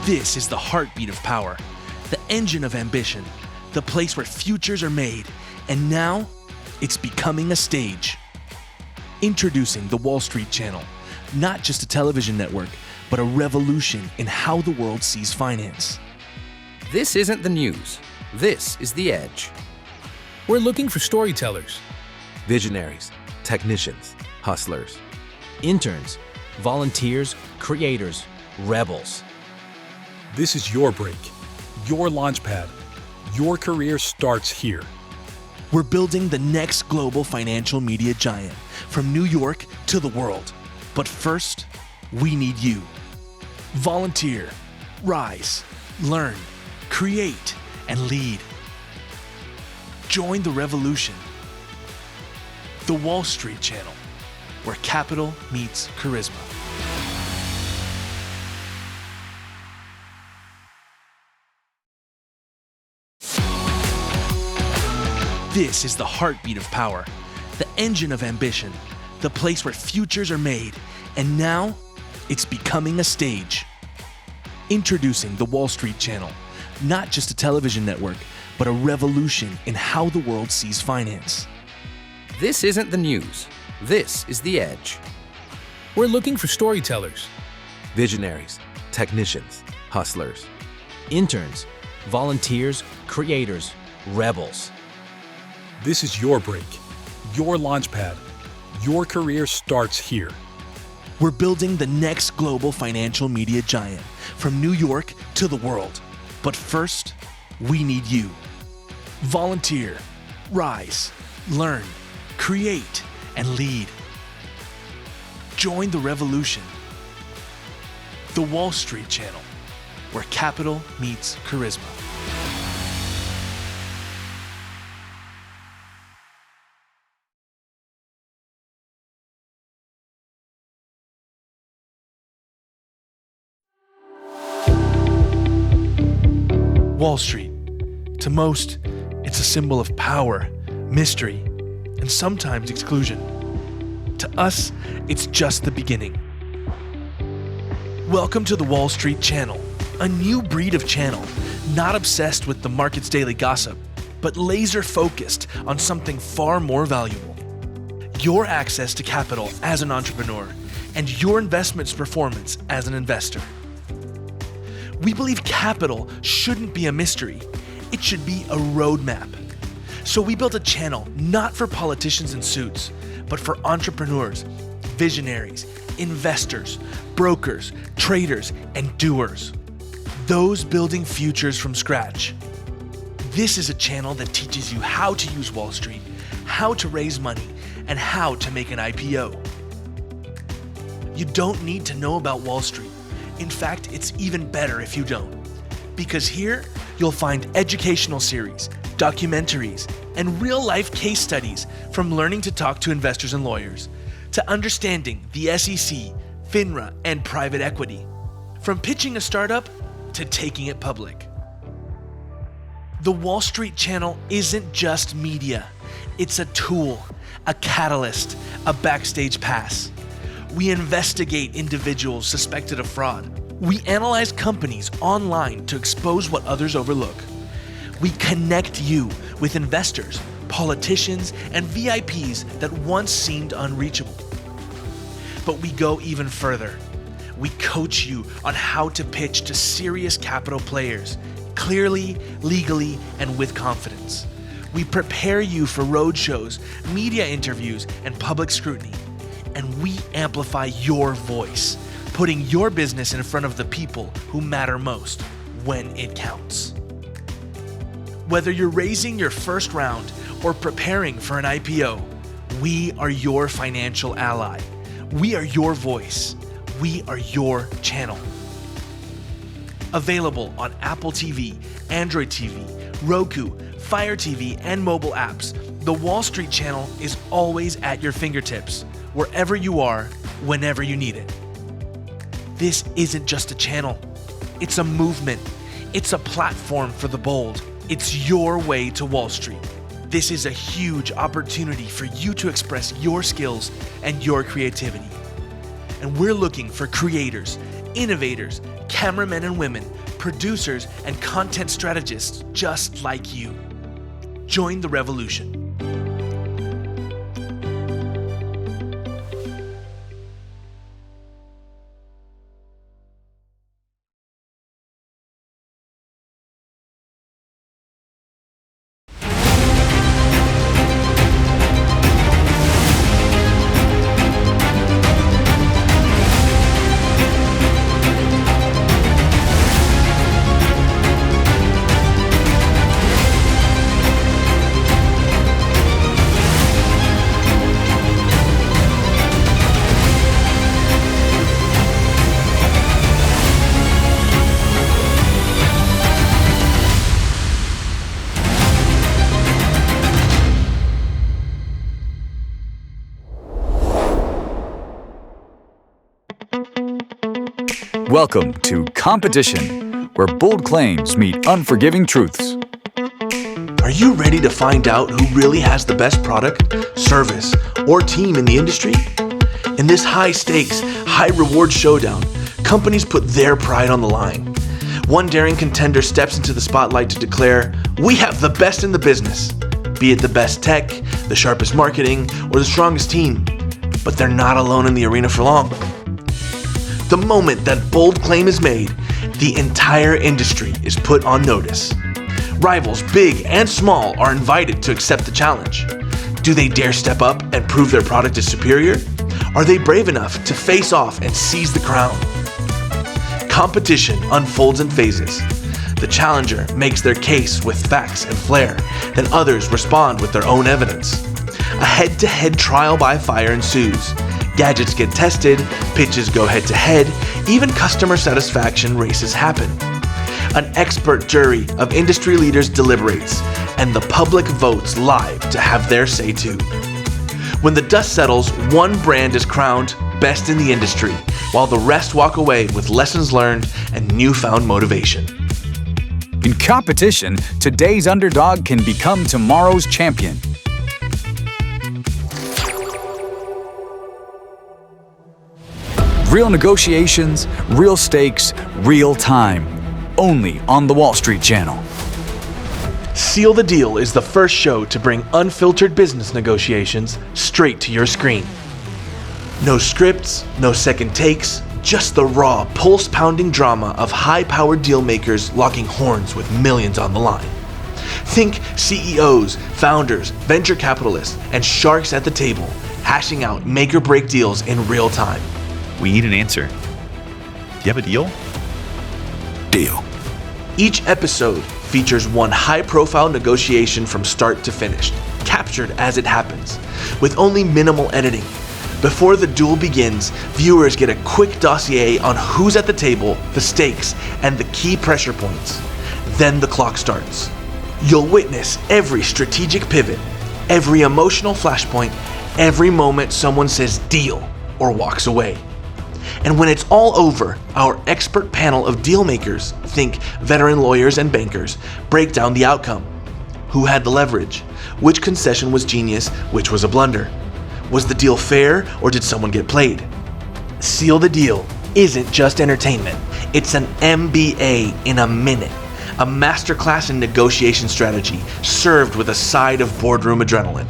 This is the heartbeat of power, the engine of ambition, the place where futures are made, and now it's becoming a stage. Introducing the Wall Street Channel, not just a television network, but a revolution in how the world sees finance. This isn't the news. This is The Edge. We're looking for storytellers, visionaries, technicians, hustlers, interns, volunteers, creators, rebels. This is your break, your launchpad. Your career starts here. We're building the next global financial media giant, from New York to the world. But first, we need you. Volunteer, rise, learn, create, and lead. Join the revolution. The Wall Street Channel, where capital meets charisma. This is the heartbeat of power, the engine of ambition, the place where futures are made, and now it's becoming a stage. Introducing the Wall Street Channel, not just a television network, but a revolution in how the world sees finance. This isn't the news. This is The Edge. we're looking for storytellers, visionaries, technicians, hustlers, Interns, volunteers, creators, rebels. This is your break, your launchpad. Your career starts here. We're building the next global financial media giant, from New York to the world. But first, we need you. Volunteer, rise, learn, create, and lead. Join the revolution. The Wall Street Channel, where capital meets charisma. Wall Street. To most, it's a symbol of power, mystery, and sometimes exclusion. To us, it's just the beginning. Welcome to the Wall Street Channel, a new breed of channel, not obsessed with the market's daily gossip, but laser focused on something far more valuable. Your access to capital as an entrepreneur, and your investment's performance as an investor. We believe capital shouldn't be a mystery. It should be a roadmap. So we built a channel not for politicians in suits, but for entrepreneurs, visionaries, investors, brokers, traders, and doers. Those building futures from scratch. This is a channel that teaches you how to use Wall Street, how to raise money, and how to make an IPO. You don't need to know about Wall Street. In fact, it's even better if you don't. Because here, you'll find educational series, documentaries, and real-life case studies, from learning to talk to investors and lawyers, to understanding the SEC, FINRA, and private equity. From pitching a startup to taking it public. The Wall Street Channel isn't just media. It's a tool, a catalyst, a backstage pass. We investigate individuals suspected of fraud. We analyze companies online to expose what others overlook. We connect you with investors, politicians, and VIPs that once seemed unreachable. But we go even further. We coach you on how to pitch to serious capital players, clearly, legally, and with confidence. We prepare you for roadshows, media interviews, and public scrutiny. And we amplify your voice, putting your business in front of the people who matter most when it counts. Whether you're raising your first round or preparing for an IPO, we are your financial ally. We are your voice. We are your channel. Available on Apple TV, Android TV, Roku, Fire TV, and mobile apps, the Wall Street Channel is always at your fingertips, wherever you are, whenever you need it. This isn't just a channel. It's a movement. It's a platform for the bold. It's your way to Wall Street. This is a huge opportunity for you to express your skills and your creativity. And we're looking for creators, innovators, cameramen and women, producers and content strategists just like you. Join the revolution. Welcome to Competition, where bold claims meet unforgiving truths. Are you ready to find out who really has the best product, service, or team in the industry? In this high-stakes, high-reward showdown, companies put their pride on the line. One daring contender steps into the spotlight to declare, "We have the best in the business." Be it the best tech, the sharpest marketing, or the strongest team. But they're not alone in the arena for long. The moment that bold claim is made, the entire industry is put on notice. Rivals, big and small, are invited to accept the challenge. Do they dare step up and prove their product is superior? Are they brave enough to face off and seize the crown? Competition unfolds in phases. The challenger makes their case with facts and flair, then others respond with their own evidence. A head-to-head trial by fire ensues. Gadgets get tested, pitches go head-to-head, even customer satisfaction races happen. An expert jury of industry leaders deliberates, and the public votes live to have their say too. When the dust settles, one brand is crowned best in the industry, while the rest walk away with lessons learned and newfound motivation. In competition, today's underdog can become tomorrow's champion. Real negotiations, real stakes, real time. Only on the Wall Street Channel. Seal the Deal is the first show to bring unfiltered business negotiations straight to your screen. No scripts, no second takes, just the raw, pulse-pounding drama of high-powered deal makers locking horns with millions on the line. Think CEOs, founders, venture capitalists, and sharks at the table, hashing out make-or-break deals in real time. We need an answer. Do you have a deal? Deal. Each episode features one high-profile negotiation from start to finish, captured as it happens, with only minimal editing. Before the duel begins, viewers get a quick dossier on who's at the table, the stakes, and the key pressure points. Then the clock starts. You'll witness every strategic pivot, every emotional flashpoint, every moment someone says deal or walks away. And when it's all over, our expert panel of deal makers, think veteran lawyers and bankers, break down the outcome. Who had the leverage? Which concession was genius? Which was a blunder? Was the deal fair or did someone get played? Seal the Deal isn't just entertainment. It's an MBA in a minute. A masterclass in negotiation strategy served with a side of boardroom adrenaline.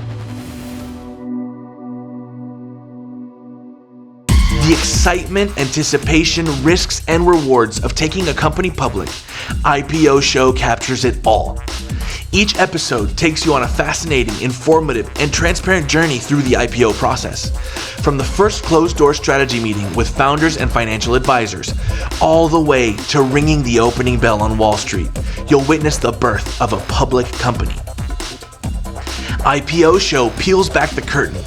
The excitement, anticipation, risks, and rewards of taking a company public, IPO Show captures it all. Each episode takes you on a fascinating, informative, and transparent journey through the IPO process. From the first closed-door strategy meeting with founders and financial advisors, all the way to ringing the opening bell on Wall Street, you'll witness the birth of a public company. IPO Show peels back the curtain.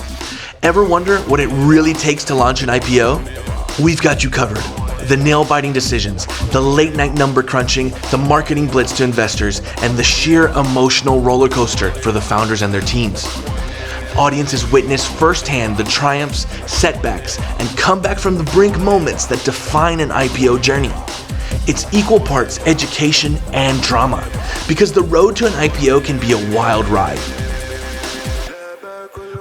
Ever wonder what it really takes to launch an IPO? We've got you covered. The nail-biting decisions, the late-night number crunching, the marketing blitz to investors, and the sheer emotional roller coaster for the founders and their teams. Audiences witness firsthand the triumphs, setbacks, and comeback from the brink moments that define an IPO journey. It's equal parts education and drama, because the road to an IPO can be a wild ride.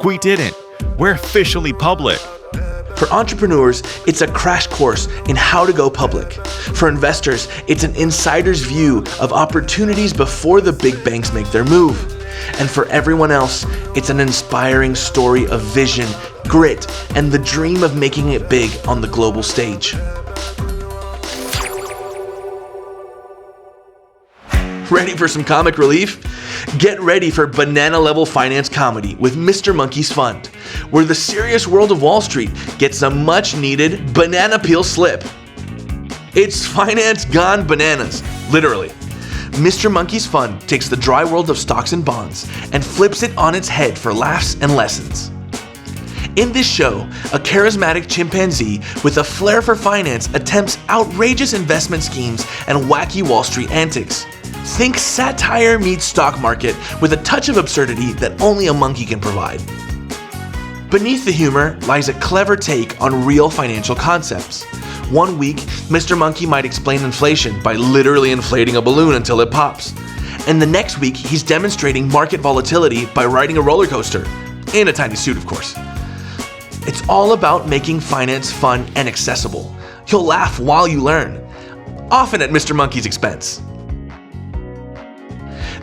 We didn't. We're officially public. For entrepreneurs, it's a crash course in how to go public. For investors, it's an insider's view of opportunities before the big banks make their move. And for everyone else, it's an inspiring story of vision, grit, and the dream of making it big on the global stage. Ready for some comic relief? Get ready for banana-level finance comedy with Mr. Monkey's Fund, where the serious world of Wall Street gets a much-needed banana peel slip. It's finance gone bananas, literally. Mr. Monkey's Fund takes the dry world of stocks and bonds and flips it on its head for laughs and lessons. In this show, a charismatic chimpanzee with a flair for finance attempts outrageous investment schemes and wacky Wall Street antics. Think satire meets stock market with a touch of absurdity that only a monkey can provide. Beneath the humor lies a clever take on real financial concepts. One week, Mr. Monkey might explain inflation by literally inflating a balloon until it pops. And the next week, he's demonstrating market volatility by riding a roller coaster. In a tiny suit, of course. It's all about making finance fun and accessible. You'll laugh while you learn, often at Mr. Monkey's expense.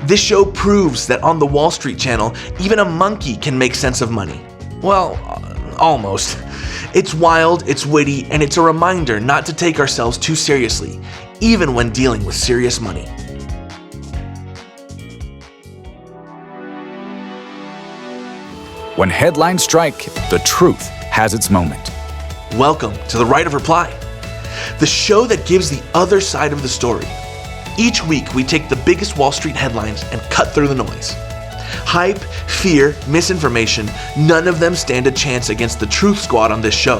This show proves that on the Wall Street Channel, even a monkey can make sense of money. Well, almost. It's wild, it's witty, and it's a reminder not to take ourselves too seriously, even when dealing with serious money. When headlines strike, the truth has its moment. Welcome to The Right of Reply, the show that gives the other side of the story. Each week, we take the biggest Wall Street headlines and cut through the noise. Hype, fear, misinformation, none of them stand a chance against the Truth Squad on this show.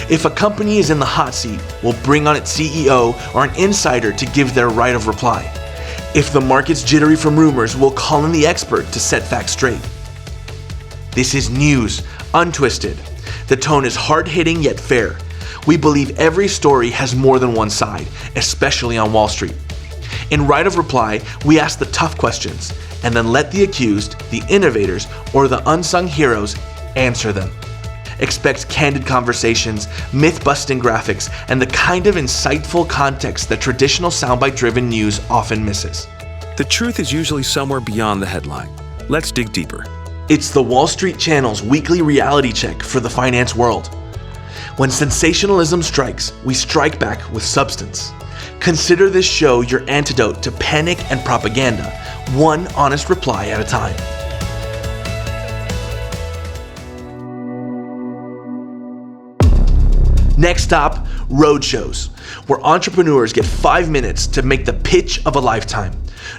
If a company is in the hot seat, we'll bring on its CEO or an insider to give their right of reply. If the market's jittery from rumors, we'll call in the expert to set facts straight. This is news, untwisted. The tone is hard-hitting yet fair. We believe every story has more than one side, especially on Wall Street. In Right of Reply, we ask the tough questions and then let the accused, the innovators, or the unsung heroes answer them. Expect candid conversations, myth-busting graphics, and the kind of insightful context that traditional soundbite-driven news often misses. The truth is usually somewhere beyond the headline. Let's dig deeper. It's the Wall Street Channel's weekly reality check for the finance world. When sensationalism strikes, we strike back with substance. Consider this show your antidote to panic and propaganda, one honest reply at a time. Next stop, roadshows, where entrepreneurs get 5 minutes to make the pitch of a lifetime.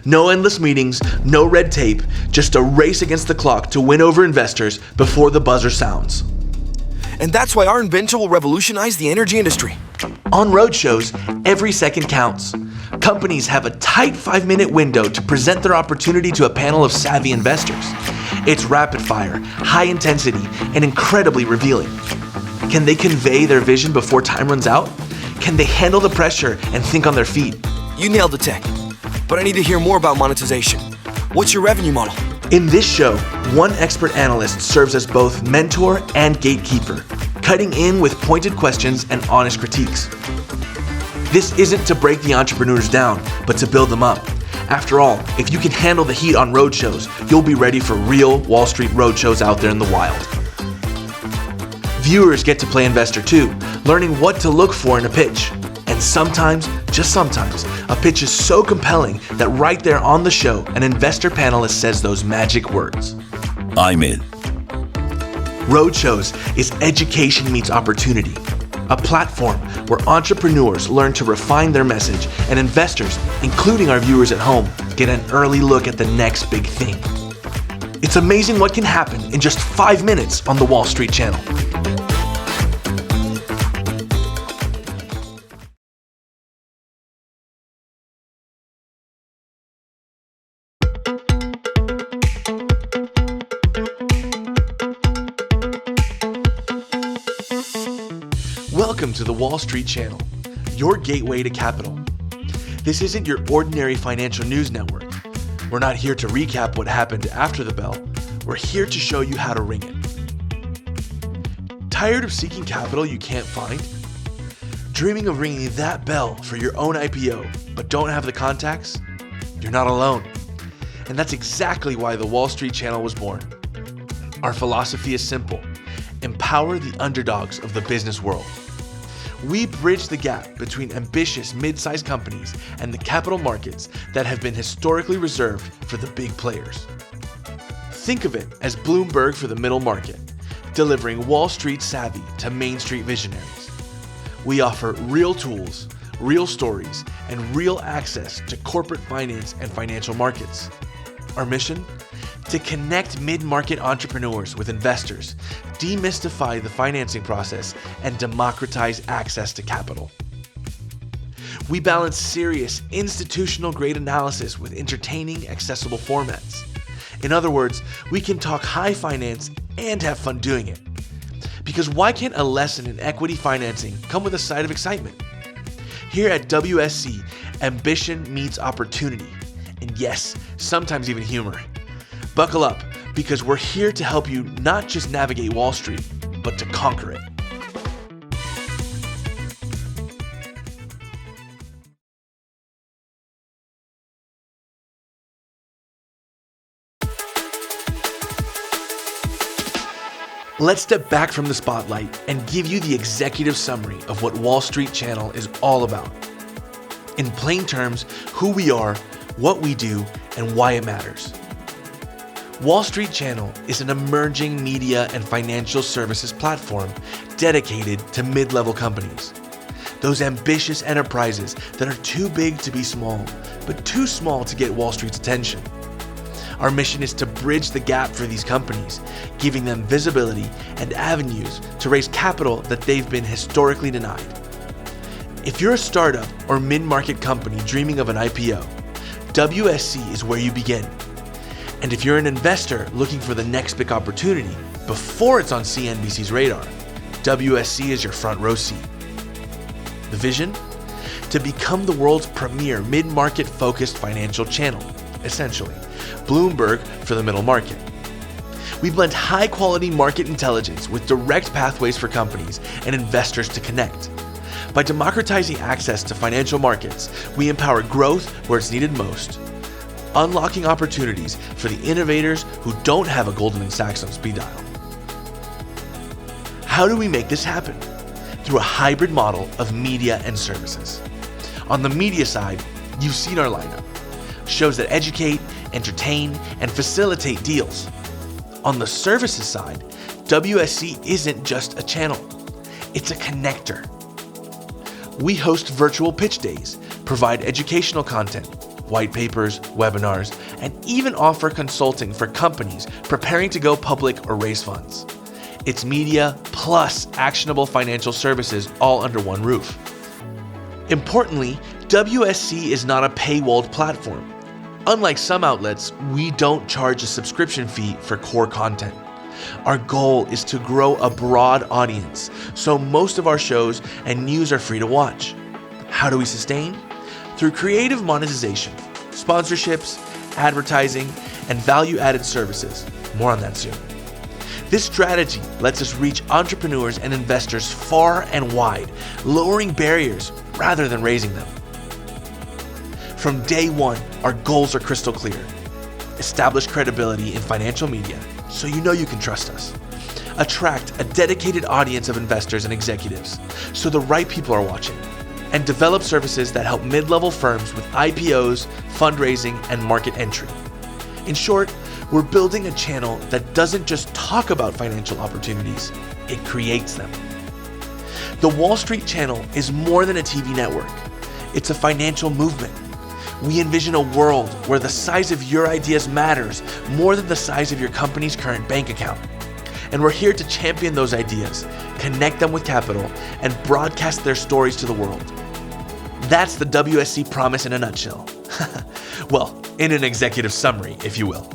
No endless meetings, no red tape, just a race against the clock to win over investors before the buzzer sounds. And that's why our invention will revolutionize the energy industry. On roadshows, every second counts. Companies have a tight 5-minute window to present their opportunity to a panel of savvy investors. It's rapid fire, high intensity, and incredibly revealing. Can they convey their vision before time runs out? Can they handle the pressure and think on their feet? You nailed the tech, but I need to hear more about monetization. What's your revenue model? In this show, one expert analyst serves as both mentor and gatekeeper, cutting in with pointed questions and honest critiques. This isn't to break the entrepreneurs down, but to build them up. After all, if you can handle the heat on roadshows, you'll be ready for real Wall Street roadshows out there in the wild. Viewers get to play investor too, learning what to look for in a pitch. And sometimes, just sometimes, a pitch is so compelling that right there on the show, an investor panelist says those magic words. I'm in. Roadshows is education meets opportunity, a platform where entrepreneurs learn to refine their message and investors, including our viewers at home, get an early look at the next big thing. It's amazing what can happen in just 5 minutes on the Wall Street Channel. Welcome to the Wall Street Channel, your gateway to capital. This isn't your ordinary financial news network. We're not here to recap what happened after the bell. We're here to show you how to ring it. Tired of seeking capital you can't find? Dreaming of ringing that bell for your own IPO, but don't have the contacts? You're not alone. And that's exactly why the Wall Street Channel was born. Our philosophy is simple: empower the underdogs of the business world. We bridge the gap between ambitious mid-sized companies and the capital markets that have been historically reserved for the big players. Think of it as Bloomberg for the middle market, delivering Wall Street savvy to Main Street visionaries. We offer real tools, real stories, and real access to corporate finance and financial markets. Our mission? To connect mid-market entrepreneurs with investors, demystify the financing process, and democratize access to capital. We balance serious, institutional-grade analysis with entertaining, accessible formats. In other words, we can talk high finance and have fun doing it. Because why can't a lesson in equity financing come with a side of excitement? Here at WSC, ambition meets opportunity. And yes, sometimes even humor. Buckle up, because we're here to help you not just navigate Wall Street, but to conquer it. Let's step back from the spotlight and give you the executive summary of what Wall Street Channel is all about. In plain terms, who we are, what we do, and why it matters. Wall Street Channel is an emerging media and financial services platform dedicated to mid-level companies. Those ambitious enterprises that are too big to be small, but too small to get Wall Street's attention. Our mission is to bridge the gap for these companies, giving them visibility and avenues to raise capital that they've been historically denied. If you're a startup or mid-market company dreaming of an IPO, WSC is where you begin. And if you're an investor looking for the next big opportunity before it's on CNBC's radar, WSC is your front row seat. The vision? To become the world's premier mid-market focused financial channel, essentially. Bloomberg for the middle market. We blend high-quality market intelligence with direct pathways for companies and investors to connect. By democratizing access to financial markets, we empower growth where it's needed most, unlocking opportunities for the innovators who don't have a Goldman Sachs on speed dial. How do we make this happen? Through a hybrid model of media and services. On the media side, you've seen our lineup. Shows that educate, entertain, and facilitate deals. On the services side, WSC isn't just a channel, it's a connector. We host virtual pitch days, provide educational content, white papers, webinars, and even offer consulting for companies preparing to go public or raise funds. It's media plus actionable financial services all under one roof. Importantly, WSC is not a paywalled platform. Unlike some outlets, we don't charge a subscription fee for core content. Our goal is to grow a broad audience, so most of our shows and news are free to watch. How do we sustain? Through creative monetization, sponsorships, advertising, and value-added services. More on that soon. This strategy lets us reach entrepreneurs and investors far and wide, lowering barriers rather than raising them. From day one, our goals are crystal clear. Establish credibility in financial media so you know you can trust us. Attract a dedicated audience of investors and executives so the right people are watching. And develop services that help mid-level firms with IPOs, fundraising, and market entry. In short, we're building a channel that doesn't just talk about financial opportunities, it creates them. The Wall Street Channel is more than a TV network. It's a financial movement. We envision a world where the size of your ideas matters more than the size of your company's current bank account. And we're here to champion those ideas, connect them with capital, and broadcast their stories to the world. That's the WSC promise in a nutshell. Well, in an executive summary, if you will.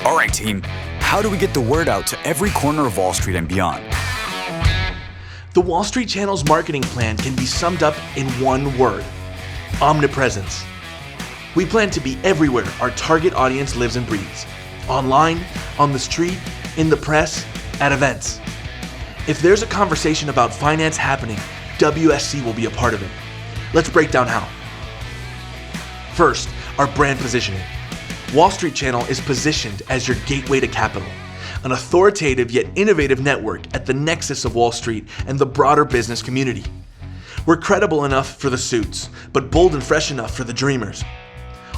All right, team. How do we get the word out to every corner of Wall Street and beyond? The Wall Street Channel's marketing plan can be summed up in one word: omnipresence. We plan to be everywhere our target audience lives and breathes: online, on the street, in the press, at events. If there's a conversation about finance happening, WSC will be a part of it. Let's break down how. First, our brand positioning. Wall Street Channel is positioned as your gateway to capital, an authoritative yet innovative network at the nexus of Wall Street and the broader business community. We're credible enough for the suits, but bold and fresh enough for the dreamers.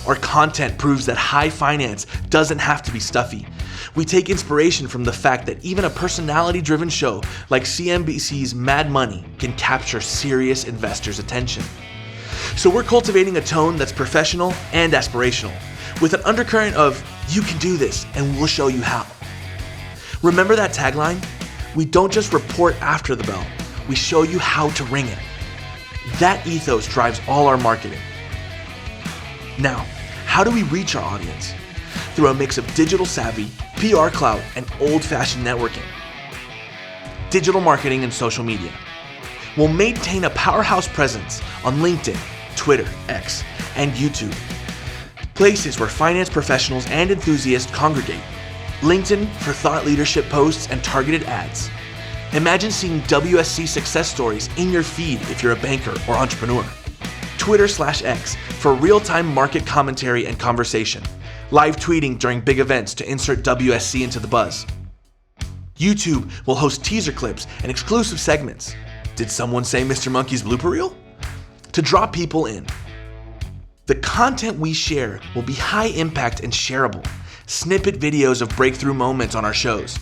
Our content proves that high finance doesn't have to be stuffy. We take inspiration from the fact that even a personality-driven show like CNBC's Mad Money can capture serious investors' attention. So we're cultivating a tone that's professional and aspirational, with an undercurrent of, "You can do this, and we'll show you how." Remember that tagline? We don't just report after the bell, we show you how to ring it. That ethos drives all our marketing. Now, how do we reach our audience? Through a mix of digital savvy, PR clout, and old-fashioned networking. Digital marketing and social media. We'll maintain a powerhouse presence on LinkedIn, Twitter, X, and YouTube. Places where finance professionals and enthusiasts congregate. LinkedIn for thought leadership posts and targeted ads. Imagine seeing WSC success stories in your feed if you're a banker or entrepreneur. Twitter/X for real-time market commentary and conversation. Live tweeting during big events to insert WSC into the buzz. YouTube will host teaser clips and exclusive segments. Did someone say Mr. Monkey's blooper reel? To draw people in. The content we share will be high impact and shareable. Snippet videos of breakthrough moments on our shows.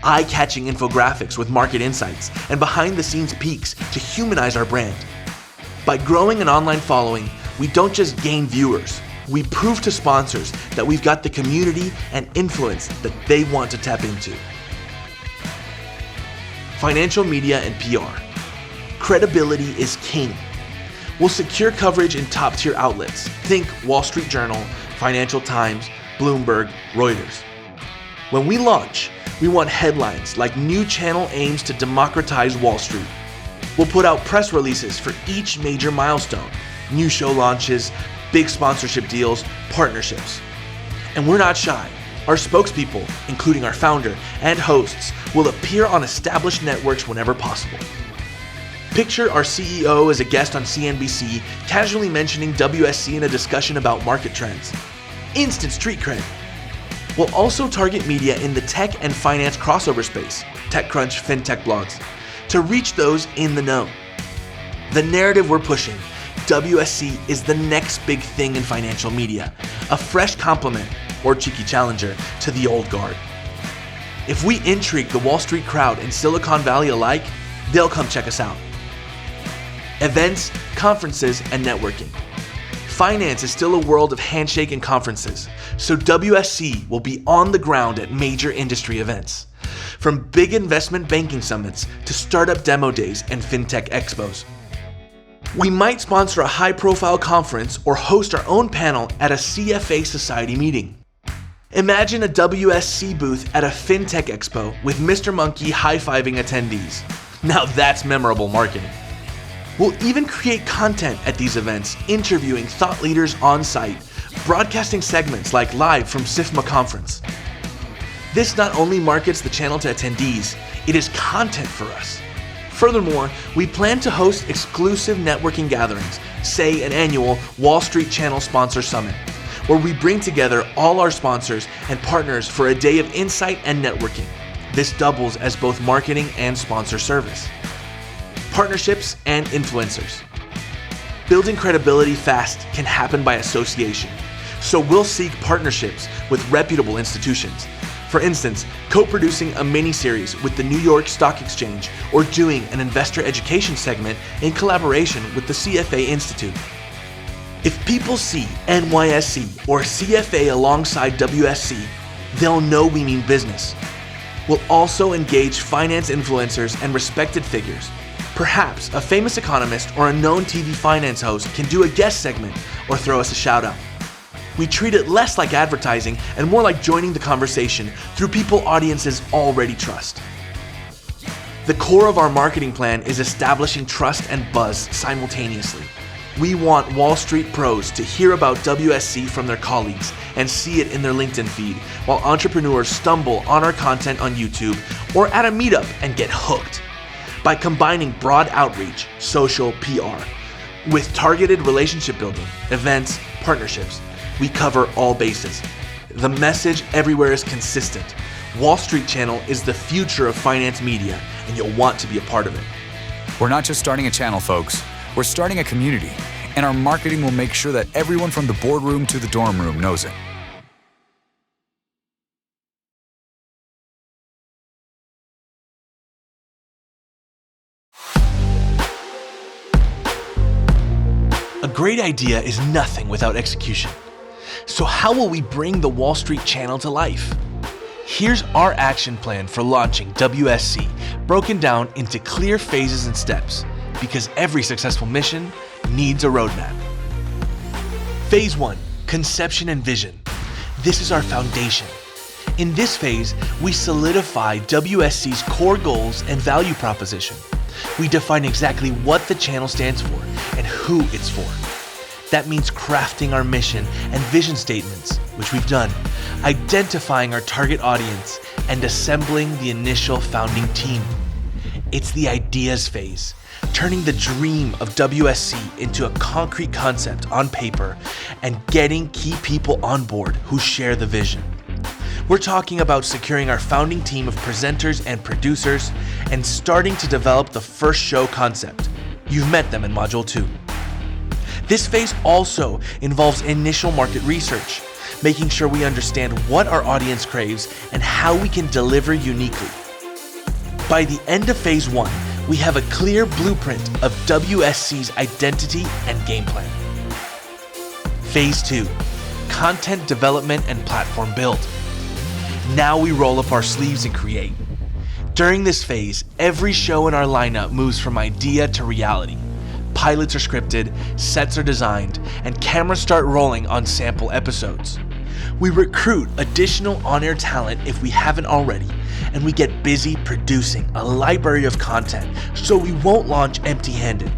Eye-catching infographics with market insights and behind-the-scenes peeks to humanize our brand. By growing an online following, we don't just gain viewers. We prove to sponsors that we've got the community and influence that they want to tap into. Financial media and PR. Credibility is king. We'll secure coverage in top-tier outlets. Think Wall Street Journal, Financial Times, Bloomberg, Reuters. When we launch, we want headlines like "New Channel aims to democratize Wall Street." We'll put out press releases for each major milestone: new show launches, big sponsorship deals, partnerships. And we're not shy. Our spokespeople, including our founder and hosts, will appear on established networks whenever possible. Picture our CEO as a guest on CNBC, casually mentioning WSC in a discussion about market trends. Instant street cred. We'll also target media in the tech and finance crossover space, TechCrunch, FinTech blogs, to reach those in the know. The narrative we're pushing: WSC is the next big thing in financial media, a fresh complement, or cheeky challenger, to the old guard. If we intrigue the Wall Street crowd and Silicon Valley alike, they'll come check us out. Events, conferences, and networking. Finance is still a world of handshake and conferences, so WSC will be on the ground at major industry events. From big investment banking summits to startup demo days and fintech expos. We might sponsor a high-profile conference or host our own panel at a CFA Society meeting. Imagine a WSC booth at a fintech expo with Mr. Monkey high-fiving attendees. Now that's memorable marketing. We'll even create content at these events, interviewing thought leaders on site, broadcasting segments like live from SIFMA conference. This not only markets the channel to attendees, it is content for us. Furthermore, we plan to host exclusive networking gatherings, say an annual Wall Street Channel Sponsor Summit, where we bring together all our sponsors and partners for a day of insight and networking. This doubles as both marketing and sponsor service. Partnerships and influencers. Building credibility fast can happen by association, so we'll seek partnerships with reputable institutions. For instance, co-producing a mini-series with the New York Stock Exchange or doing an investor education segment in collaboration with the CFA Institute. If people see NYSE or CFA alongside WSC, they'll know we mean business. We'll also engage finance influencers and respected figures. Perhaps a famous economist or a known TV finance host can do a guest segment or throw us a shout out. We treat it less like advertising and more like joining the conversation through people audiences already trust. The core of our marketing plan is establishing trust and buzz simultaneously. We want Wall Street pros to hear about WSC from their colleagues and see it in their LinkedIn feed, while entrepreneurs stumble on our content on YouTube or at a meetup and get hooked. By combining broad outreach, social PR, with targeted relationship building, events, partnerships, we cover all bases. The message everywhere is consistent. Wall Street Channel is the future of finance media, and you'll want to be a part of it. We're not just starting a channel, folks. We're starting a community, and our marketing will make sure that everyone from the boardroom to the dorm room knows it. A great idea is nothing without execution. So how will we bring the Wall Street Channel to life? Here's our action plan for launching WSC, broken down into clear phases and steps, because every successful mission needs a roadmap. Phase 1, conception and vision. This is our foundation. In this phase, we solidify WSC's core goals and value proposition. We define exactly what the channel stands for and who it's for. That means crafting our mission and vision statements, which we've done, identifying our target audience, and assembling the initial founding team. It's the ideas phase, turning the dream of WSC into a concrete concept on paper and getting key people on board who share the vision. We're talking about securing our founding team of presenters and producers and starting to develop the first show concept. You've met them in Module 2. This phase also involves initial market research, making sure we understand what our audience craves and how we can deliver uniquely. By the end of Phase 1, we have a clear blueprint of WSC's identity and game plan. Phase 2, content development and platform build. Now we roll up our sleeves and create. During this phase, every show in our lineup moves from idea to reality. Pilots are scripted, sets are designed, and cameras start rolling on sample episodes. We recruit additional on-air talent if we haven't already, and we get busy producing a library of content so we won't launch empty-handed.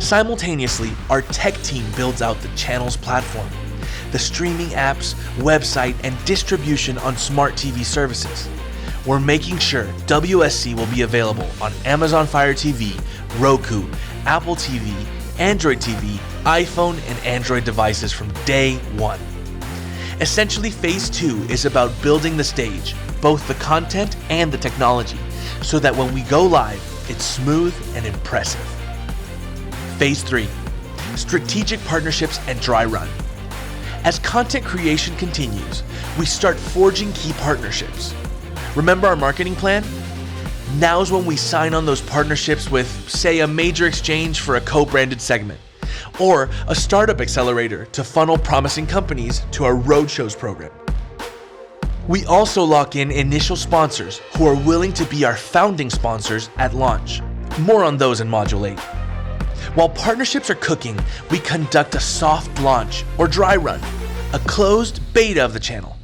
Simultaneously, our tech team builds out the channel's platform, the streaming apps, website, and distribution on smart TV services. We're making sure WSC will be available on Amazon Fire TV, Roku, Apple TV, Android TV, iPhone, and Android devices from day one. Essentially, Phase 2 is about building the stage, both the content and the technology, so that when we go live, it's smooth and impressive. Phase 3, strategic partnerships and dry run. As content creation continues, we start forging key partnerships. Remember our marketing plan? Now's when we sign on those partnerships with, say, a major exchange for a co-branded segment, or a startup accelerator to funnel promising companies to our roadshows program. We also lock in initial sponsors who are willing to be our founding sponsors at launch. More on those in Module 8. While partnerships are cooking, we conduct a soft launch or dry run, a closed beta of the channel.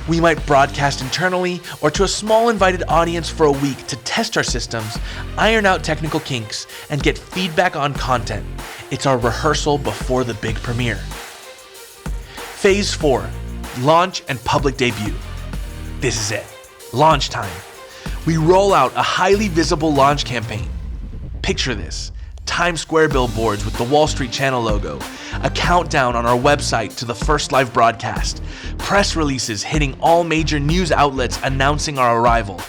We might broadcast internally or to a small invited audience for a week to test our systems, iron out technical kinks, and get feedback on content. It's our rehearsal before the big premiere. Phase 4, launch and public debut. This is it, launch time. We roll out a highly visible launch campaign. Picture this. Times Square billboards with the Wall Street Channel logo, a countdown on our website to the first live broadcast, press releases hitting all major news outlets announcing our arrival.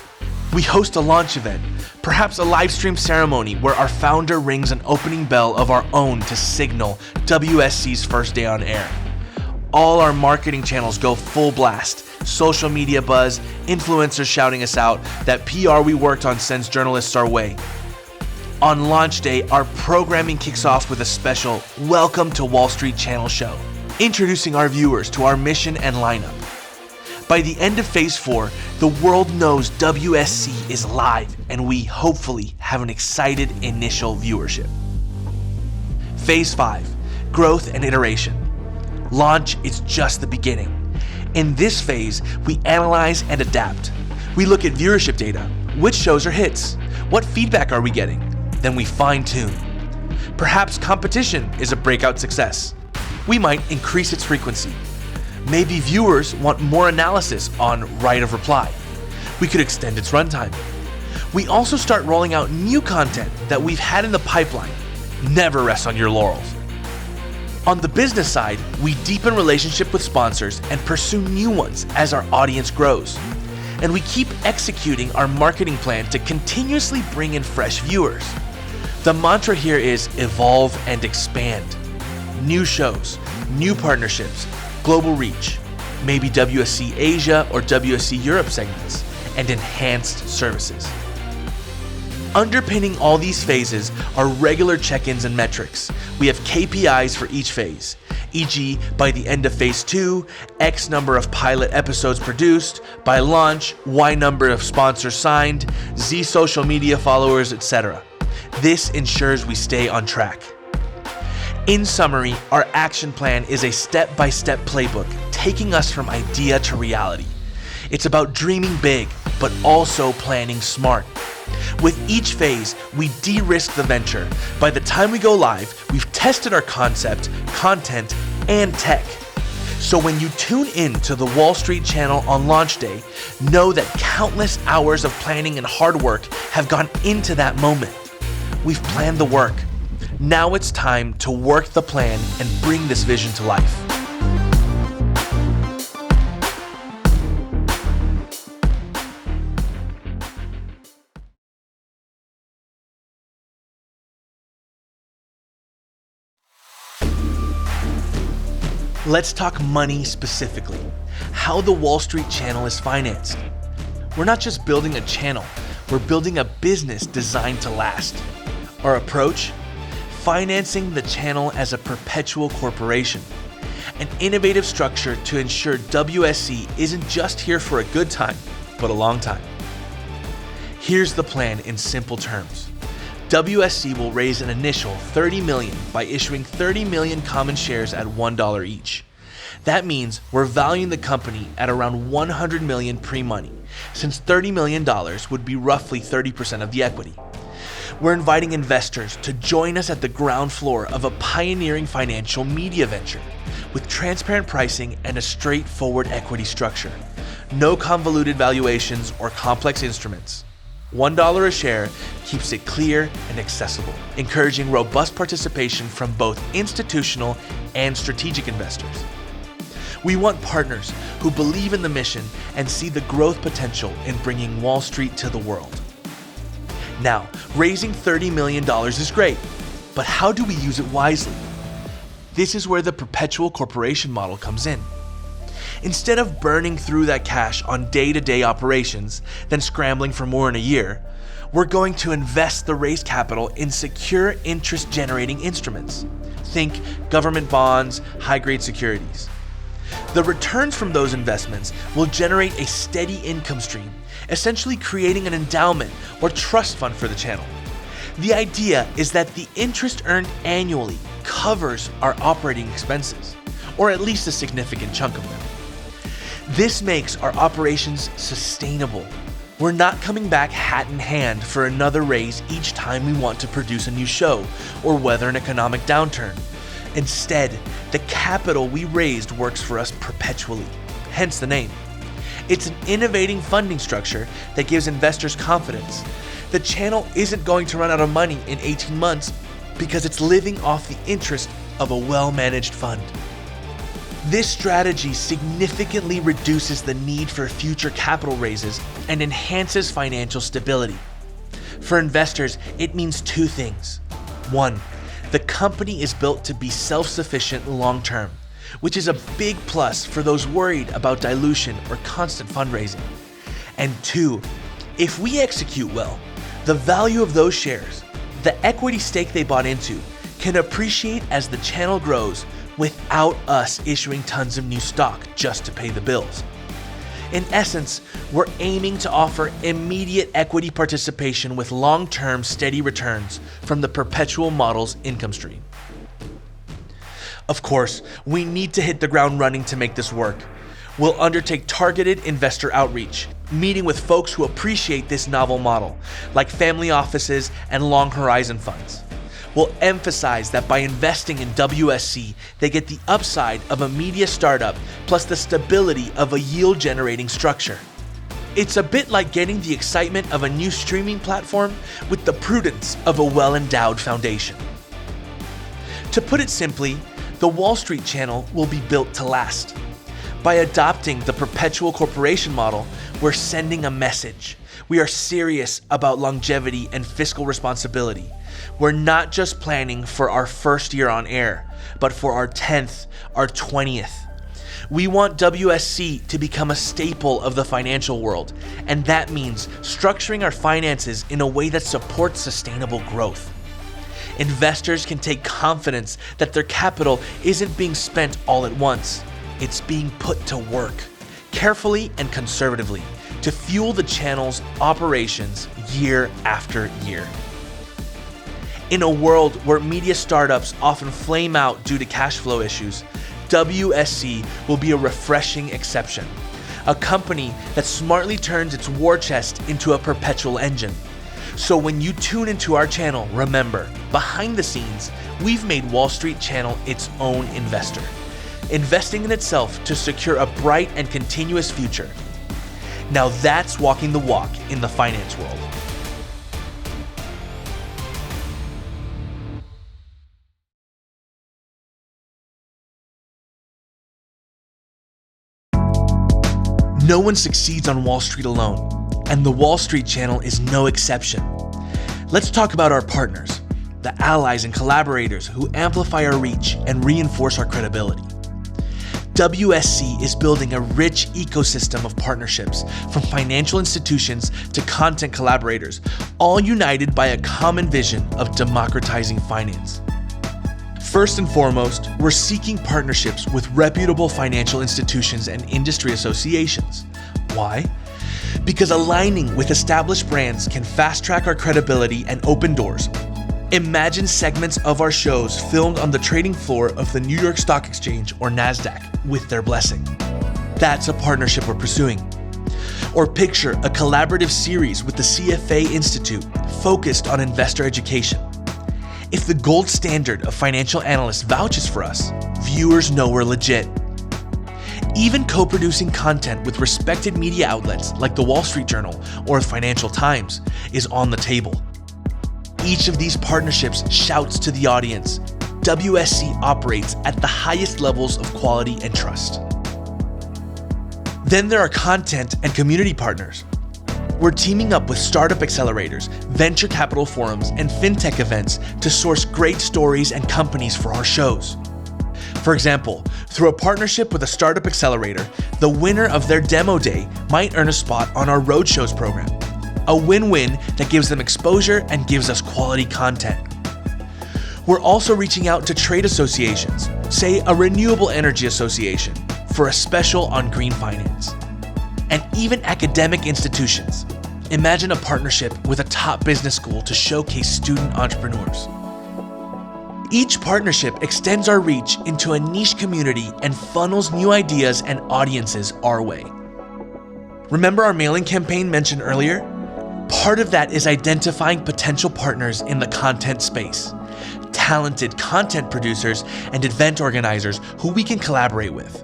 We host a launch event, perhaps a live stream ceremony where our founder rings an opening bell of our own to signal WSC's first day on air. All our marketing channels go full blast. Social media buzz, influencers shouting us out, that PR we worked on sends journalists our way. On launch day, our programming kicks off with a special Welcome to Wall Street Channel show, introducing our viewers to our mission and lineup. By the end of Phase 4, the world knows WSC is live, and we hopefully have an excited initial viewership. Phase 5, growth and iteration. Launch is just the beginning. In this phase, we analyze and adapt. We look at viewership data. Which shows are hits? What feedback are we getting? Then we fine-tune. Perhaps competition is a breakout success. We might increase its frequency. Maybe viewers want more analysis on right of reply. We could extend its runtime. We also start rolling out new content that we've had in the pipeline. Never rest on your laurels. On the business side, we deepen relationship with sponsors and pursue new ones as our audience grows. And we keep executing our marketing plan to continuously bring in fresh viewers. The mantra here is evolve and expand. New shows, new partnerships, global reach, maybe WSC Asia or WSC Europe segments, and enhanced services. Underpinning all these phases are regular check-ins and metrics. We have KPIs for each phase, e.g. by the end of phase 2, X number of pilot episodes produced, by launch, Y number of sponsors signed, Z social media followers, etc. This ensures we stay on track. In summary, our action plan is a step-by-step playbook, taking us from idea to reality. It's about dreaming big, but also planning smart. With each phase, we de-risk the venture. By the time we go live, we've tested our concept, content, and tech. So when you tune in to the Wall Street Channel on launch day, know that countless hours of planning and hard work have gone into that moment. We've planned the work. Now it's time to work the plan and bring this vision to life. Let's talk money specifically, how the Wall Street Channel is financed. We're not just building a channel, we're building a business designed to last. Our approach? Financing the channel as a perpetual corporation. An innovative structure to ensure WSC isn't just here for a good time, but a long time. Here's the plan in simple terms. WSC will raise an initial $30 million by issuing 30 million common shares at $1 each. That means we're valuing the company at around $100 million pre-money, since $30 million would be roughly 30% of the equity. We're inviting investors to join us at the ground floor of a pioneering financial media venture with transparent pricing and a straightforward equity structure. No convoluted valuations or complex instruments. $1 a share keeps it clear and accessible, encouraging robust participation from both institutional and strategic investors. We want partners who believe in the mission and see the growth potential in bringing Wall Street to the world. Now, raising $30 million is great, but how do we use it wisely? This is where the perpetual corporation model comes in. Instead of burning through that cash on day-to-day operations, then scrambling for more in a year, we're going to invest the raised capital in secure interest-generating instruments. Think government bonds, high-grade securities. The returns from those investments will generate a steady income stream, essentially creating an endowment or trust fund for the channel. The idea is that the interest earned annually covers our operating expenses, or at least a significant chunk of them. This makes our operations sustainable. We're not coming back hat in hand for another raise each time we want to produce a new show or weather an economic downturn. Instead, the capital we raised works for us perpetually, hence the name. It's an innovating funding structure that gives investors confidence. The channel isn't going to run out of money in 18 months because it's living off the interest of a well-managed fund. This strategy significantly reduces the need for future capital raises and enhances financial stability. For investors, it means two things. One, the company is built to be self-sufficient long-term, which is a big plus for those worried about dilution or constant fundraising. And two, if we execute well, the value of those shares, the equity stake they bought into, can appreciate as the channel grows without us issuing tons of new stock just to pay the bills. In essence, we're aiming to offer immediate equity participation with long-term steady returns from the perpetual model's income stream. Of course, we need to hit the ground running to make this work. We'll undertake targeted investor outreach, meeting with folks who appreciate this novel model, like family offices and long horizon funds. We'll emphasize that by investing in WSC, they get the upside of a media startup plus the stability of a yield-generating structure. It's a bit like getting the excitement of a new streaming platform with the prudence of a well-endowed foundation. To put it simply, the Wall Street Channel will be built to last. By adopting the perpetual corporation model, we're sending a message. We are serious about longevity and fiscal responsibility. We're not just planning for our first year on air, but for our 10th, our 20th. We want WSC to become a staple of the financial world, and that means structuring our finances in a way that supports sustainable growth. Investors can take confidence that their capital isn't being spent all at once. It's being put to work, carefully and conservatively, to fuel the channel's operations year after year. In a world where media startups often flame out due to cash flow issues, WSC will be a refreshing exception. A company that smartly turns its war chest into a perpetual engine. So when you tune into our channel, remember, behind the scenes, we've made Wall Street Channel its own investor, investing in itself to secure a bright and continuous future. Now that's walking the walk in the finance world. No one succeeds on Wall Street alone, and the Wall Street Channel is no exception. Let's talk about our partners, the allies and collaborators who amplify our reach and reinforce our credibility. WSC is building a rich ecosystem of partnerships, from financial institutions to content collaborators, all united by a common vision of democratizing finance. First and foremost, we're seeking partnerships with reputable financial institutions and industry associations. Why? Because aligning with established brands can fast-track our credibility and open doors. Imagine segments of our shows filmed on the trading floor of the New York Stock Exchange or NASDAQ with their blessing. That's a partnership we're pursuing. Or picture a collaborative series with the CFA Institute focused on investor education. If the gold standard of financial analysts vouches for us, viewers know we're legit. Even co-producing content with respected media outlets like the Wall Street Journal or the Financial Times is on the table. Each of these partnerships shouts to the audience, WSC operates at the highest levels of quality and trust. Then there are content and community partners. We're teaming up with startup accelerators, venture capital forums, and fintech events to source great stories and companies for our shows. For example, through a partnership with a startup accelerator, the winner of their demo day might earn a spot on our Roadshows program. A win-win that gives them exposure and gives us quality content. We're also reaching out to trade associations, say a renewable energy association, for a special on green finance. And even academic institutions. Imagine a partnership with a top business school to showcase student entrepreneurs. Each partnership extends our reach into a niche community and funnels new ideas and audiences our way. Remember our mailing campaign mentioned earlier? Part of that is identifying potential partners in the content space, talented content producers and event organizers who we can collaborate with.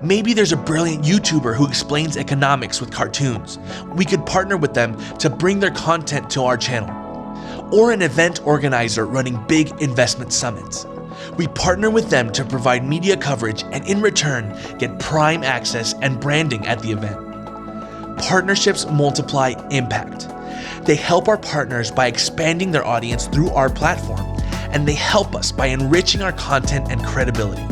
Maybe there's a brilliant YouTuber who explains economics with cartoons. We could partner with them to bring their content to our channel. Or an event organizer running big investment summits. We partner with them to provide media coverage and in return get prime access and branding at the event. Partnerships multiply impact. They help our partners by expanding their audience through our platform, and they help us by enriching our content and credibility.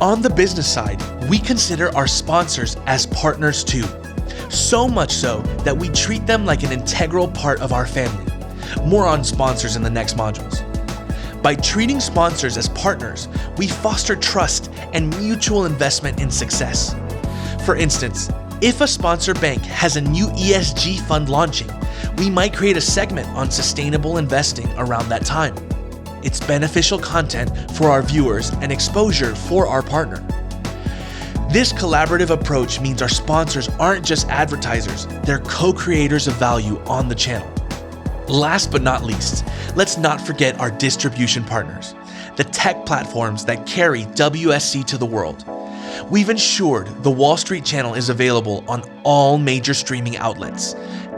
On the business side, we consider our sponsors as partners too. So much so that we treat them like an integral part of our family. More on sponsors in the next modules. By treating sponsors as partners, we foster trust and mutual investment in success. For instance, if a sponsor bank has a new ESG fund launching, we might create a segment on sustainable investing around that time. It's beneficial content for our viewers and exposure for our partner. This collaborative approach means our sponsors aren't just advertisers, they're co-creators of value on the channel. Last but not least, let's not forget our distribution partners, the tech platforms that carry WSC to the world. We've ensured the Wall Street Channel is available on all major streaming outlets: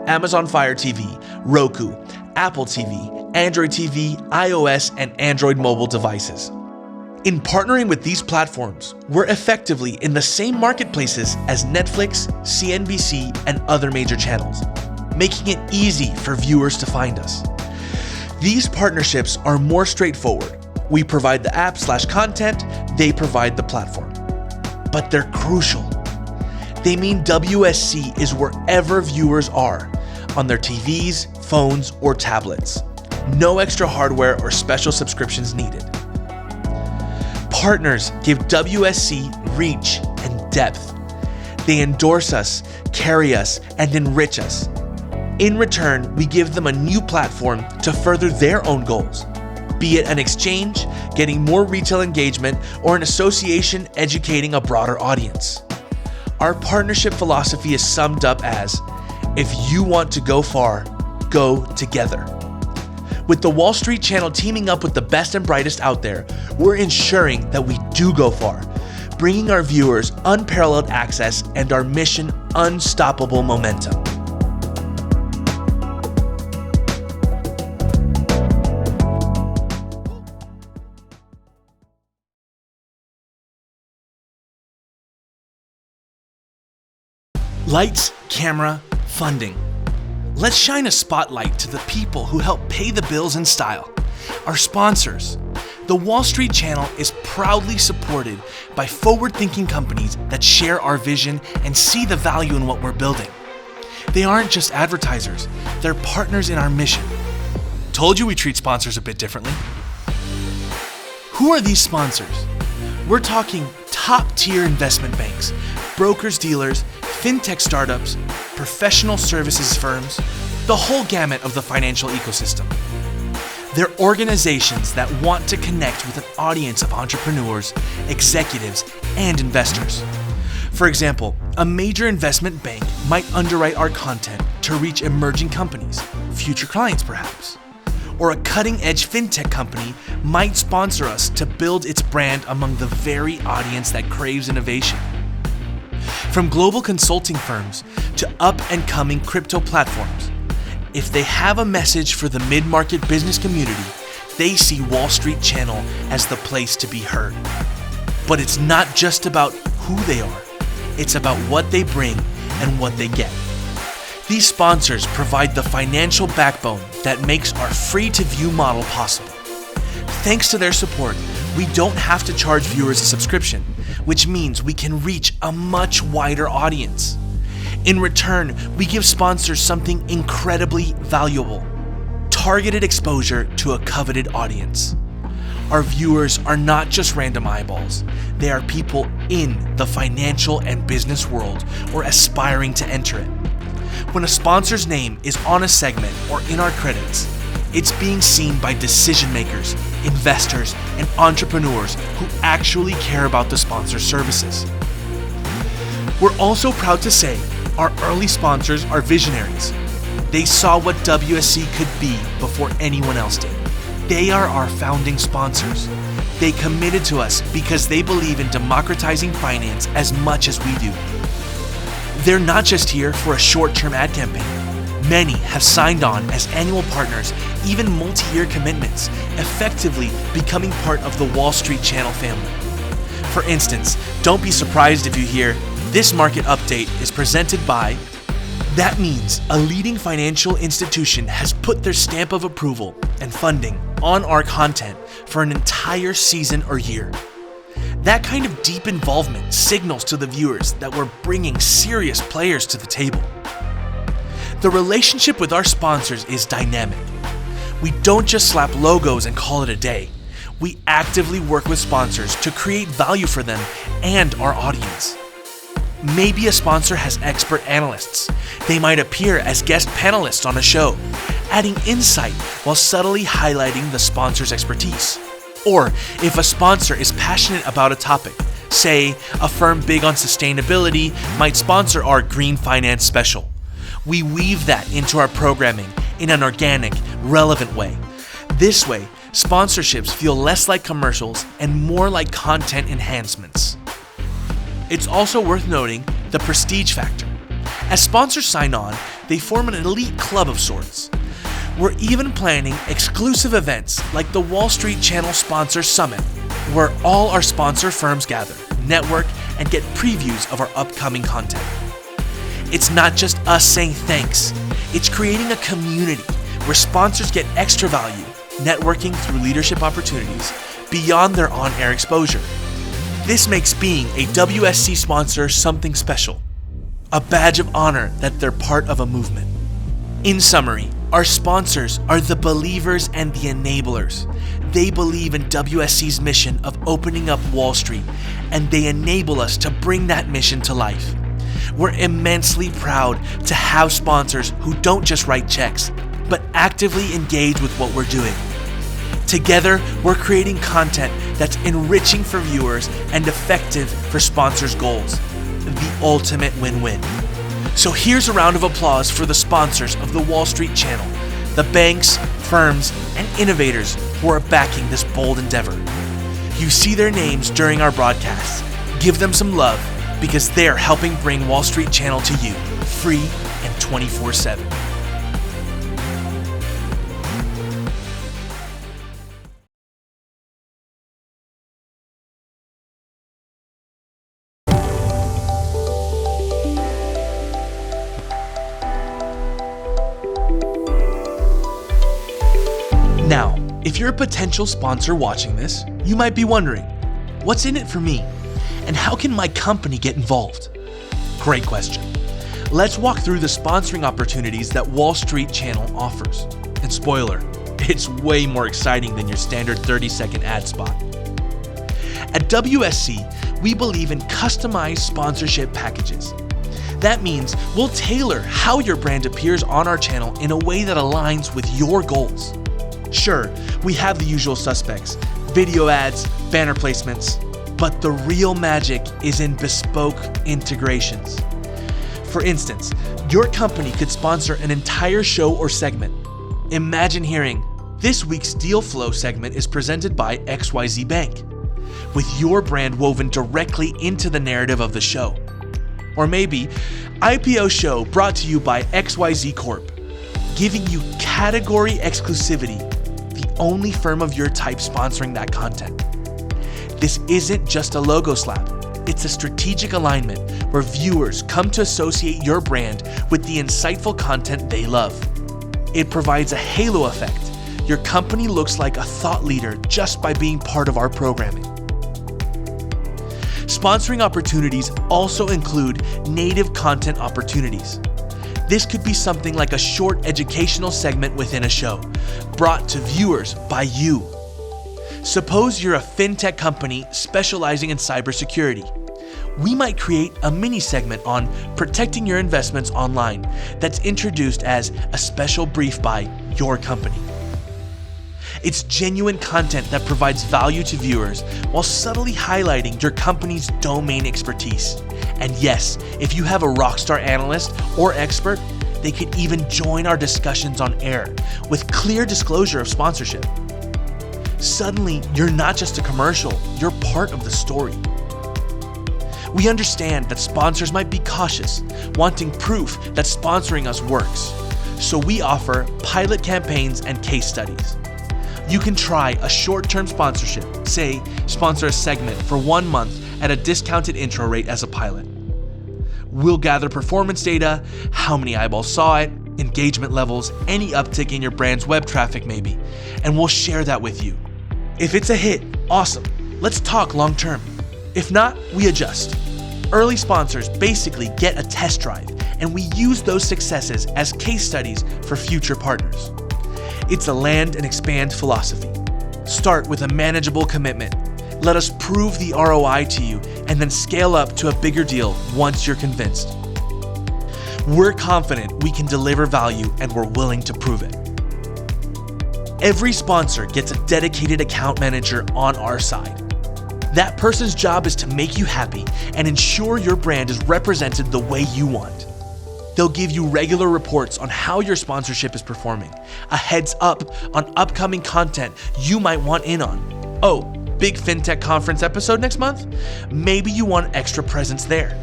Amazon Fire TV, Roku, Apple TV, Android TV, iOS, and Android mobile devices. In partnering with these platforms, we're effectively in the same marketplaces as Netflix, CNBC, and other major channels, making it easy for viewers to find us. These partnerships are more straightforward. We provide the app/content, they provide the platform. But they're crucial. They mean WSC is wherever viewers are, on their TVs, phones, or tablets. No extra hardware or special subscriptions needed. Partners give WSC reach and depth. They endorse us, carry us, and enrich us. In return, we give them a new platform to further their own goals, be it an exchange, getting more retail engagement, or an association educating a broader audience. Our partnership philosophy is summed up as, if you want to go far, go together. With the Wall Street Channel teaming up with the best and brightest out there, we're ensuring that we do go far, bringing our viewers unparalleled access and our mission unstoppable momentum. Lights, camera, funding. Let's shine a spotlight to the people who help pay the bills in style, our sponsors. The Wall Street Channel is proudly supported by forward-thinking companies that share our vision and see the value in what we're building. They aren't just advertisers, they're partners in our mission. Told you we treat sponsors a bit differently. Who are these sponsors? We're talking top-tier investment banks, brokers, dealers, fintech startups, professional services firms, the whole gamut of the financial ecosystem. They're organizations that want to connect with an audience of entrepreneurs, executives, and investors. For example, a major investment bank might underwrite our content to reach emerging companies, future clients perhaps. Or a cutting-edge fintech company might sponsor us to build its brand among the very audience that craves innovation. From global consulting firms to up-and-coming crypto platforms, if they have a message for the mid-market business community, they see Wall Street Channel as the place to be heard. But it's not just about who they are, it's about what they bring and what they get. These sponsors provide the financial backbone that makes our free-to-view model possible. Thanks to their support, we don't have to charge viewers a subscription, which means we can reach a much wider audience. In return, we give sponsors something incredibly valuable: targeted exposure to a coveted audience. Our viewers are not just random eyeballs, they are people in the financial and business world or aspiring to enter it. When a sponsor's name is on a segment or in our credits, it's being seen by decision makers, investors, and entrepreneurs who actually care about the sponsor's services. We're also proud to say our early sponsors are visionaries. They saw what WSC could be before anyone else did. They are our founding sponsors. They committed to us because they believe in democratizing finance as much as we do. They're not just here for a short-term ad campaign. Many have signed on as annual partners, even multi-year commitments, effectively becoming part of the Wall Street Channel family. For instance, don't be surprised if you hear, "This market update is presented by..." That means a leading financial institution has put their stamp of approval and funding on our content for an entire season or year. That kind of deep involvement signals to the viewers that we're bringing serious players to the table. The relationship with our sponsors is dynamic. We don't just slap logos and call it a day. We actively work with sponsors to create value for them and our audience. Maybe a sponsor has expert analysts. They might appear as guest panelists on a show, adding insight while subtly highlighting the sponsor's expertise. Or if a sponsor is passionate about a topic, Say, a firm big on sustainability might sponsor our Green Finance Special. We weave that into our programming in an organic, relevant way. This way, sponsorships feel less like commercials and more like content enhancements. It's also worth noting the prestige factor. As sponsors sign on, they form an elite club of sorts. We're even planning exclusive events like the Wall Street Channel Sponsor Summit, where all our sponsor firms gather, network, and get previews of our upcoming content. It's not just us saying thanks, it's creating a community where sponsors get extra value, networking through leadership opportunities beyond their on-air exposure. This makes being a WSC sponsor something special, a badge of honor that they're part of a movement. In summary, our sponsors are the believers and the enablers. They believe in WSC's mission of opening up Wall Street, and they enable us to bring that mission to life. We're immensely proud to have sponsors who don't just write checks, but actively engage with what we're doing. Together, we're creating content that's enriching for viewers and effective for sponsors' goals. The ultimate win-win. So here's a round of applause for the sponsors of the Wall Street Channel, the banks, firms, and innovators who are backing this bold endeavor. You see their names during our broadcasts. Give them some love because they're helping bring Wall Street Channel to you, free and 24/7. Now, if you're a potential sponsor watching this, you might be wondering, what's in it for me? And how can my company get involved? Great question. Let's walk through the sponsoring opportunities that Wall Street Channel offers. And spoiler, it's way more exciting than your standard 30-second ad spot. At WSC, we believe in customized sponsorship packages. That means we'll tailor how your brand appears on our channel in a way that aligns with your goals. Sure, we have the usual suspects, video ads, banner placements, but the real magic is in bespoke integrations. For instance, your company could sponsor an entire show or segment. Imagine hearing, this week's Deal Flow segment is presented by XYZ Bank, with your brand woven directly into the narrative of the show. Or maybe, IPO show brought to you by XYZ Corp, giving you category exclusivity, the only firm of your type sponsoring that content. This isn't just a logo slap, it's a strategic alignment where viewers come to associate your brand with the insightful content they love. It provides a halo effect. Your company looks like a thought leader just by being part of our programming. Sponsoring opportunities also include native content opportunities. This could be something like a short educational segment within a show, brought to viewers by you. Suppose you're a fintech company specializing in cybersecurity. We might create a mini segment on protecting your investments online that's introduced as a special brief by your company. It's genuine content that provides value to viewers while subtly highlighting your company's domain expertise. And yes, if you have a rockstar analyst or expert, they could even join our discussions on air with clear disclosure of sponsorship. Suddenly, you're not just a commercial, you're part of the story. We understand that sponsors might be cautious, wanting proof that sponsoring us works. So we offer pilot campaigns and case studies. You can try a short-term sponsorship, say, sponsor a segment for 1 month at a discounted intro rate as a pilot. We'll gather performance data, how many eyeballs saw it, engagement levels, any uptick in your brand's web traffic maybe, and we'll share that with you. If it's a hit, awesome, let's talk long-term. If not, we adjust. Early sponsors basically get a test drive, and we use those successes as case studies for future partners. It's a land and expand philosophy. Start with a manageable commitment. Let us prove the ROI to you and then scale up to a bigger deal once you're convinced. We're confident we can deliver value and we're willing to prove it. Every sponsor gets a dedicated account manager on our side. That person's job is to make you happy and ensure your brand is represented the way you want. They'll give you regular reports on how your sponsorship is performing, a heads up on upcoming content you might want in on. Oh, big FinTech conference episode next month? Maybe you want extra presence there.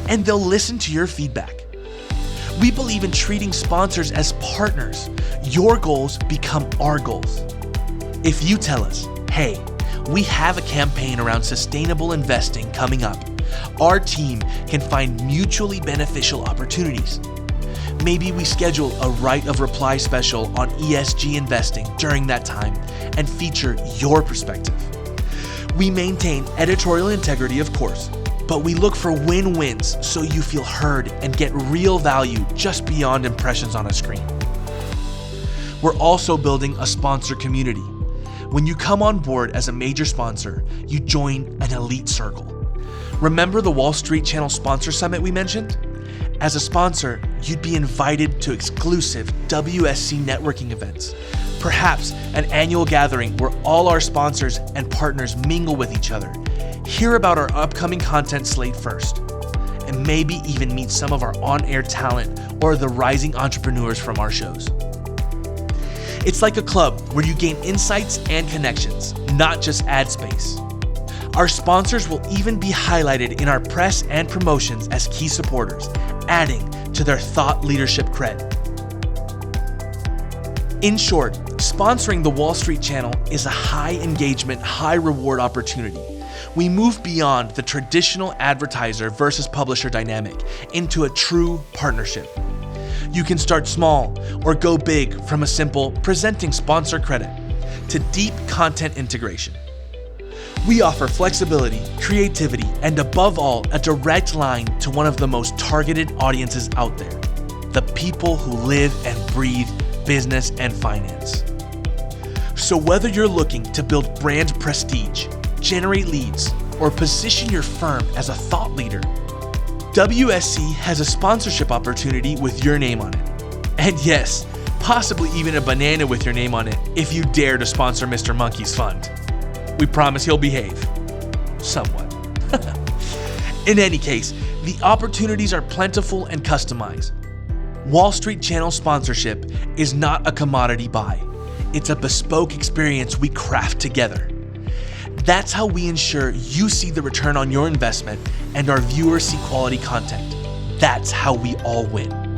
And they'll listen to your feedback. We believe in treating sponsors as partners. Your goals become our goals. If you tell us, hey, we have a campaign around sustainable investing coming up, our team can find mutually beneficial opportunities. Maybe we schedule a right of reply special on ESG investing during that time and feature your perspective. We maintain editorial integrity, of course, but we look for win-wins so you feel heard and get real value just beyond impressions on a screen. We're also building a sponsor community. When you come on board as a major sponsor, you join an elite circle. Remember the Wall Street Channel Sponsor Summit we mentioned? As a sponsor, you'd be invited to exclusive WSC networking events, perhaps an annual gathering where all our sponsors and partners mingle with each other, hear about our upcoming content slate first, and maybe even meet some of our on-air talent or the rising entrepreneurs from our shows. It's like a club where you gain insights and connections, not just ad space. Our sponsors will even be highlighted in our press and promotions as key supporters, adding to their thought leadership cred. In short, sponsoring the Wall Street Channel is a high engagement, high reward opportunity. We move beyond the traditional advertiser versus publisher dynamic into a true partnership. You can start small or go big from a simple presenting sponsor credit to deep content integration. We offer flexibility, creativity, and above all, a direct line to one of the most targeted audiences out there, the people who live and breathe business and finance. So whether you're looking to build brand prestige, generate leads, or position your firm as a thought leader, WSC has a sponsorship opportunity with your name on it. And yes, possibly even a banana with your name on it if you dare to sponsor Mr. Monkey's fund. We promise he'll behave. Somewhat. In any case, the opportunities are plentiful and customized. Wall Street Channel sponsorship is not a commodity buy. It's a bespoke experience we craft together. That's how we ensure you see the return on your investment and our viewers see quality content. That's how we all win.